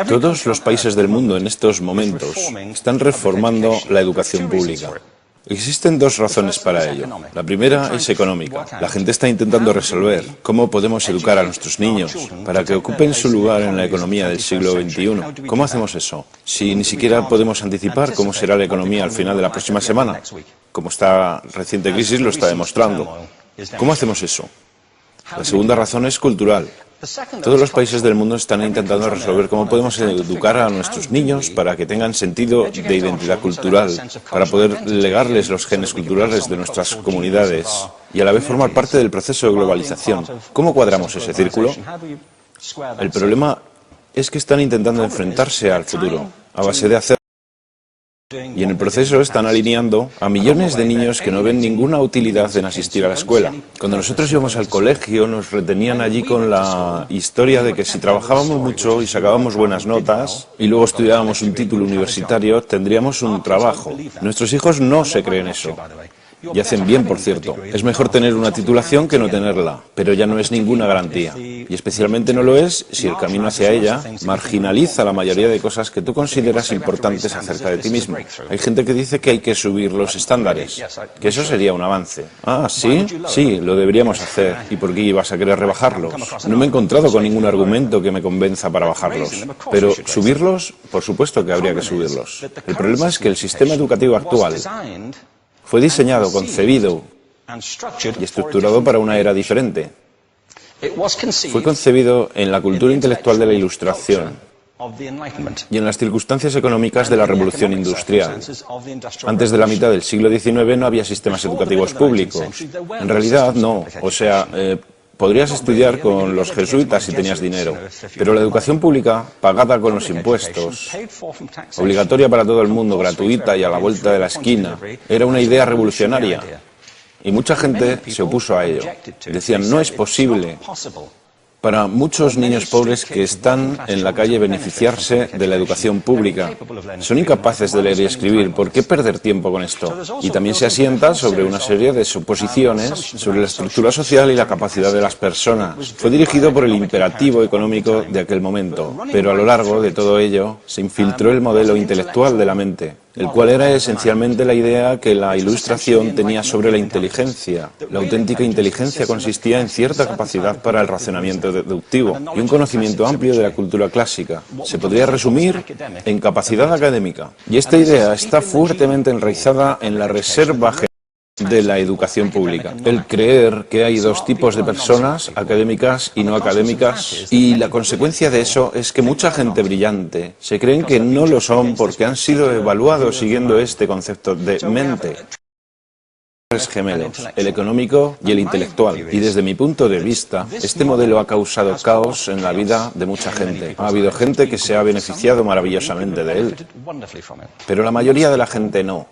Todos los países del mundo en estos momentos están reformando la educación pública. Existen dos razones para ello. La primera es económica. La gente está intentando resolver cómo podemos educar a nuestros niños para que ocupen su lugar en la economía del siglo XXI. ¿Cómo hacemos eso? Si ni siquiera podemos anticipar cómo será la economía al final de la próxima semana, como esta reciente crisis lo está demostrando. ¿Cómo hacemos eso? La segunda razón es cultural. Todos los países del mundo están intentando resolver cómo podemos educar a nuestros niños para que tengan sentido de identidad cultural, para poder legarles los genes culturales de nuestras comunidades y a la vez formar parte del proceso de globalización. ¿Cómo cuadramos ese círculo? El problema es que están intentando enfrentarse al futuro a base de hacer. Y en el proceso están alineando a millones de niños que no ven ninguna utilidad en asistir a la escuela. Cuando nosotros íbamos al colegio nos retenían allí con la historia de que si trabajábamos mucho y sacábamos buenas notas y luego estudiábamos un título universitario tendríamos un trabajo. Nuestros hijos no se creen eso. Y hacen bien, por cierto. Es mejor tener una titulación que no tenerla, pero ya no es ninguna garantía. Y especialmente no lo es si el camino hacia ella marginaliza la mayoría de cosas que tú consideras importantes acerca de ti mismo. Hay gente que dice que hay que subir los estándares, que eso sería un avance. Ah, ¿sí? Sí, lo deberíamos hacer. ¿Y por qué ibas a querer rebajarlos? No me he encontrado con ningún argumento que me convenza para bajarlos. Pero subirlos, por supuesto que habría que subirlos. El problema es que el sistema educativo actual fue diseñado, concebido y estructurado para una era diferente. Fue concebido en la cultura intelectual de la Ilustración y en las circunstancias económicas de la Revolución Industrial. Antes de la mitad del siglo XIX no había sistemas educativos públicos. En realidad no. O sea, podrías estudiar con los jesuitas si tenías dinero, pero la educación pública, pagada con los impuestos, obligatoria para todo el mundo, gratuita y a la vuelta de la esquina, era una idea revolucionaria. Y mucha gente se opuso a ello. Decían, no es posible para muchos niños pobres que están en la calle beneficiarse de la educación pública. Son incapaces de leer y escribir. ¿Por qué perder tiempo con esto? Y también se asienta sobre una serie de suposiciones sobre la estructura social y la capacidad de las personas. Fue dirigido por el imperativo económico de aquel momento, pero a lo largo de todo ello se infiltró el modelo intelectual de la mente, el cual era esencialmente la idea que la Ilustración tenía sobre la inteligencia. La auténtica inteligencia consistía en cierta capacidad para el razonamiento deductivo y un conocimiento amplio de la cultura clásica. Se podría resumir en capacidad académica. Y esta idea está fuertemente enraizada en la reserva de la educación pública. El creer que hay dos tipos de personas, académicas y no académicas, y la consecuencia de eso es que mucha gente brillante se creen que no lo son porque han sido evaluados siguiendo este concepto de mente. Gemelos, el económico y el intelectual. Y desde mi punto de vista, este modelo ha causado caos en la vida de mucha gente. Ha habido gente que se ha beneficiado maravillosamente de él, pero la mayoría de la gente no.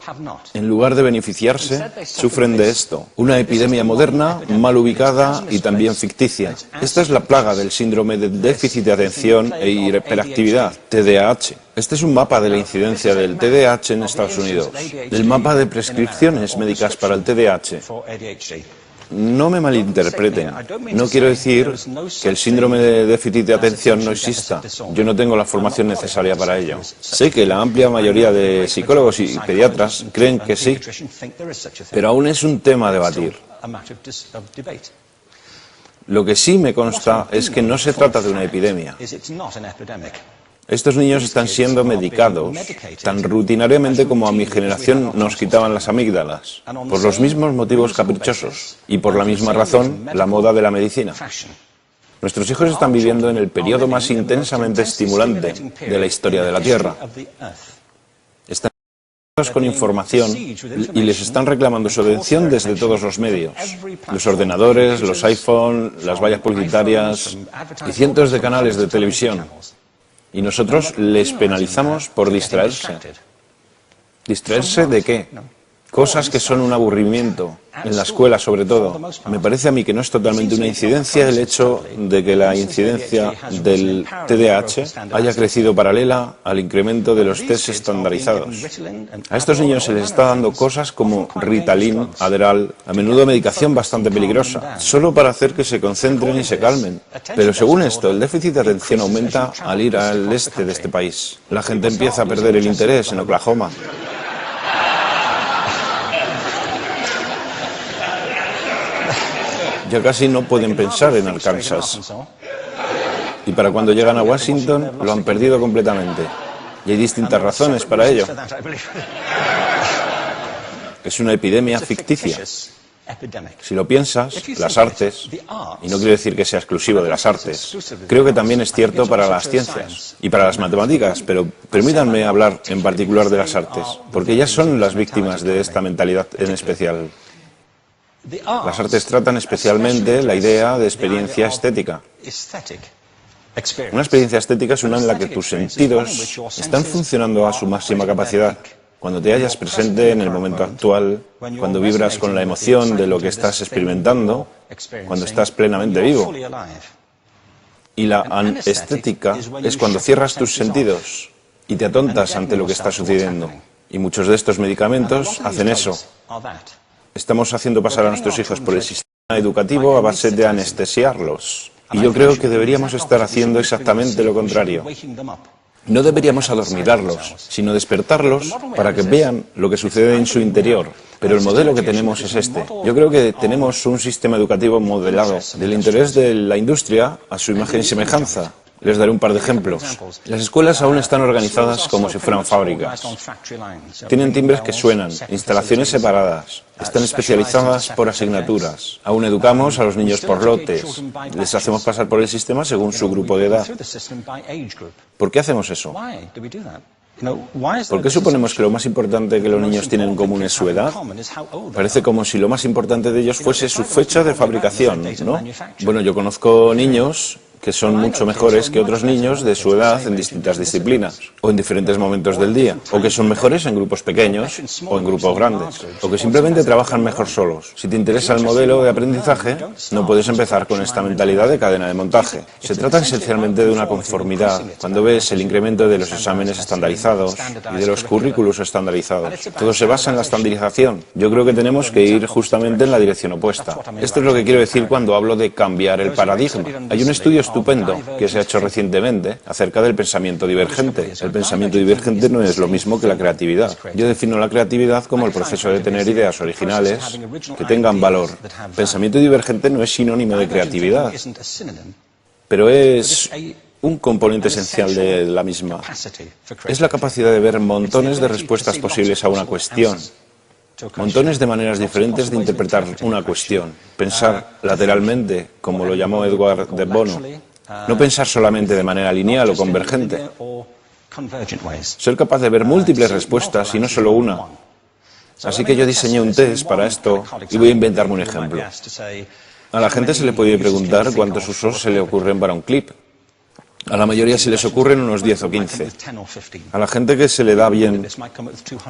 En lugar de beneficiarse, sufren de esto. Una epidemia moderna, mal ubicada y también ficticia. Esta es la plaga del síndrome de déficit de atención e hiperactividad, TDAH. Este es un mapa de la incidencia del TDAH en Estados Unidos. El mapa de prescripciones médicas para el TDAH. No me malinterpreten. No quiero decir que el síndrome de déficit de atención no exista. Yo no tengo la formación necesaria para ello. Sé que la amplia mayoría de psicólogos y pediatras creen que sí, pero aún es un tema a debatir. Lo que sí me consta es que no se trata de una epidemia. Estos niños están siendo medicados tan rutinariamente como a mi generación nos quitaban las amígdalas, por los mismos motivos caprichosos y por la misma razón la moda de la medicina. Nuestros hijos están viviendo en el periodo más intensamente estimulante de la historia de la Tierra. Están con información y les están reclamando su atención desde todos los medios. Los ordenadores, los iPhone, las vallas publicitarias y cientos de canales de televisión. Y nosotros les penalizamos por distraerse. ¿Distraerse de qué? Cosas que son un aburrimiento, en la escuela sobre todo. Me parece a mí que no es totalmente una incidencia el hecho de que la incidencia del TDAH haya crecido paralela al incremento de los test estandarizados. A estos niños se les está dando cosas como Ritalin, Adderall, a menudo medicación bastante peligrosa, solo para hacer que se concentren y se calmen. Pero según esto, el déficit de atención aumenta al ir al este de este país. La gente empieza a perder el interés en Oklahoma. Ya casi no pueden pensar en Arkansas. Y para cuando llegan a Washington, lo han perdido completamente. Y hay distintas razones para ello. Es una epidemia ficticia. Si lo piensas, las artes, y no quiero decir que sea exclusivo de las artes, creo que también es cierto para las ciencias y para las matemáticas, pero permítanme hablar en particular de las artes, porque ellas son las víctimas de esta mentalidad en especial. Las artes tratan especialmente la idea de experiencia estética. Una experiencia estética es una en la que tus sentidos están funcionando a su máxima capacidad. Cuando te hallas presente en el momento actual, cuando vibras con la emoción de lo que estás experimentando, cuando estás plenamente vivo. Y la anestética es cuando cierras tus sentidos y te atontas ante lo que está sucediendo. Y muchos de estos medicamentos hacen eso. Estamos haciendo pasar a nuestros hijos por el sistema educativo a base de anestesiarlos. Y yo creo que deberíamos estar haciendo exactamente lo contrario. No deberíamos adormilarlos, sino despertarlos para que vean lo que sucede en su interior. Pero el modelo que tenemos es este. Yo creo que tenemos un sistema educativo modelado del interés de la industria a su imagen y semejanza. Les daré un par de ejemplos. Las escuelas aún están organizadas como si fueran fábricas. Tienen timbres que suenan, instalaciones separadas, están especializadas por asignaturas. Aún educamos a los niños por lotes. Les hacemos pasar por el sistema según su grupo de edad. ¿Por qué hacemos eso? ¿Por qué suponemos que lo más importante que los niños tienen en común es su edad? Parece como si lo más importante de ellos fuese su fecha de fabricación, ¿no? Bueno, yo conozco niños que son mucho mejores que otros niños de su edad en distintas disciplinas, o en diferentes momentos del día, o que son mejores en grupos pequeños o en grupos grandes, o que simplemente trabajan mejor solos. Si te interesa el modelo de aprendizaje, no puedes empezar con esta mentalidad de cadena de montaje. Se trata esencialmente de una conformidad. Cuando ves el incremento de los exámenes estandarizados y de los currículos estandarizados, todo se basa en la estandarización. Yo creo que tenemos que ir justamente en la dirección opuesta. Esto es lo que quiero decir cuando hablo de cambiar el paradigma. Hay un estudio estupendo que se ha hecho recientemente acerca del pensamiento divergente. El pensamiento divergente no es lo mismo que la creatividad. Yo defino la creatividad como el proceso de tener ideas originales que tengan valor. Pensamiento divergente no es sinónimo de creatividad, pero es un componente esencial de la misma. Es la capacidad de ver montones de respuestas posibles a una cuestión. Montones de maneras diferentes de interpretar una cuestión. Pensar lateralmente, como lo llamó Edward de Bono. No pensar solamente de manera lineal o convergente. Ser capaz de ver múltiples respuestas y no solo una. Así que yo diseñé un test para esto y voy a inventarme un ejemplo. A la gente se le puede preguntar cuántos usos se le ocurren para un clip. A la mayoría se les ocurren unos 10 o 15. A la gente que se le da bien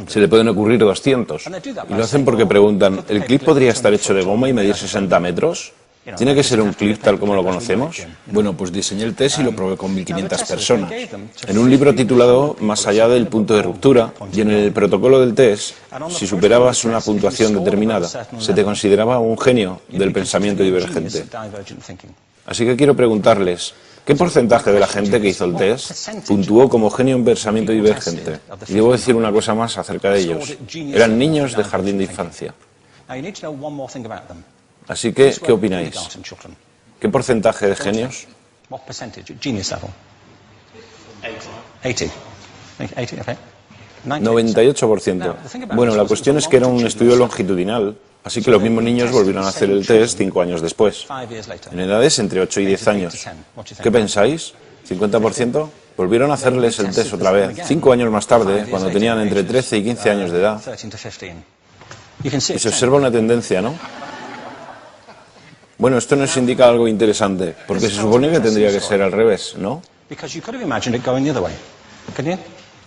se le pueden ocurrir 200. Y lo hacen porque preguntan, ¿el clip podría estar hecho de goma y medir 60 metros? ¿Tiene que ser un clip tal como lo conocemos? Bueno, pues diseñé el test y lo probé con 1.500 personas. En un libro titulado Más allá del punto de ruptura, y en el protocolo del test, si superabas una puntuación determinada, se te consideraba un genio del pensamiento divergente. Así que quiero preguntarles, ¿qué porcentaje de la gente que hizo el test puntuó como genio en pensamiento divergente? Y debo decir una cosa más acerca de ellos. Eran niños de jardín de infancia. Así que, ¿qué opináis? ¿Qué porcentaje de genios? 98%. Bueno, la cuestión es que era un estudio longitudinal, así que los mismos niños volvieron a hacer el test 5 años después, en edades entre 8 y 10 años. ¿Qué pensáis? ¿50%? Volvieron a hacerles el test otra vez, 5 años más tarde, cuando tenían entre 13 y 15 años de edad. Y se observa una tendencia, ¿no? Bueno, esto nos indica algo interesante, porque se supone que tendría que ser al revés, ¿no?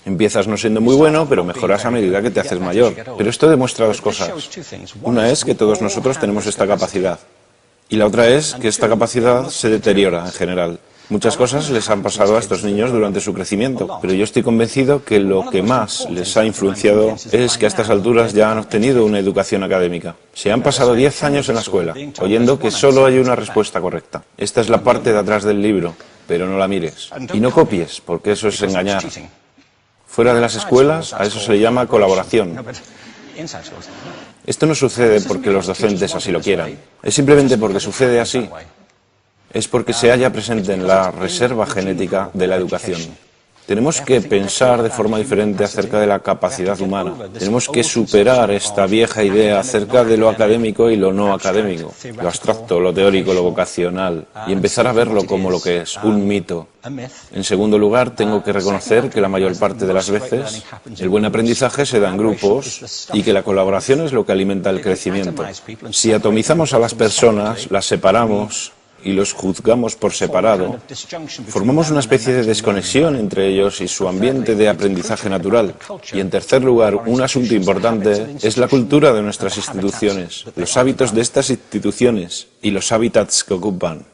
Empiezas no siendo muy bueno, pero mejoras a medida que te haces mayor. Pero esto demuestra dos cosas. Una es que todos nosotros tenemos esta capacidad. Y la otra es que esta capacidad se deteriora en general. Muchas cosas les han pasado a estos niños durante su crecimiento, pero yo estoy convencido que lo que más les ha influenciado es que a estas alturas ya han obtenido una educación académica. Se han pasado 10 años en la escuela, oyendo que solo hay una respuesta correcta. Esta es la parte de atrás del libro, pero no la mires. Y no copies, porque eso es engañar. Fuera de las escuelas, a eso se le llama colaboración. Esto no sucede porque los docentes así lo quieran. Es simplemente porque sucede así. Es porque se halla presente en la reserva genética de la educación. Tenemos que pensar de forma diferente acerca de la capacidad humana. Tenemos que superar esta vieja idea acerca de lo académico y lo no académico, lo abstracto, lo teórico, lo vocacional, y empezar a verlo como lo que es, un mito. En segundo lugar, tengo que reconocer que la mayor parte de las veces el buen aprendizaje se da en grupos y que la colaboración es lo que alimenta el crecimiento. Si atomizamos a las personas, las separamos y los juzgamos por separado, formamos una especie de desconexión entre ellos y su ambiente de aprendizaje natural. Y en tercer lugar, un asunto importante es la cultura de nuestras instituciones, los hábitos de estas instituciones y los hábitats que ocupan.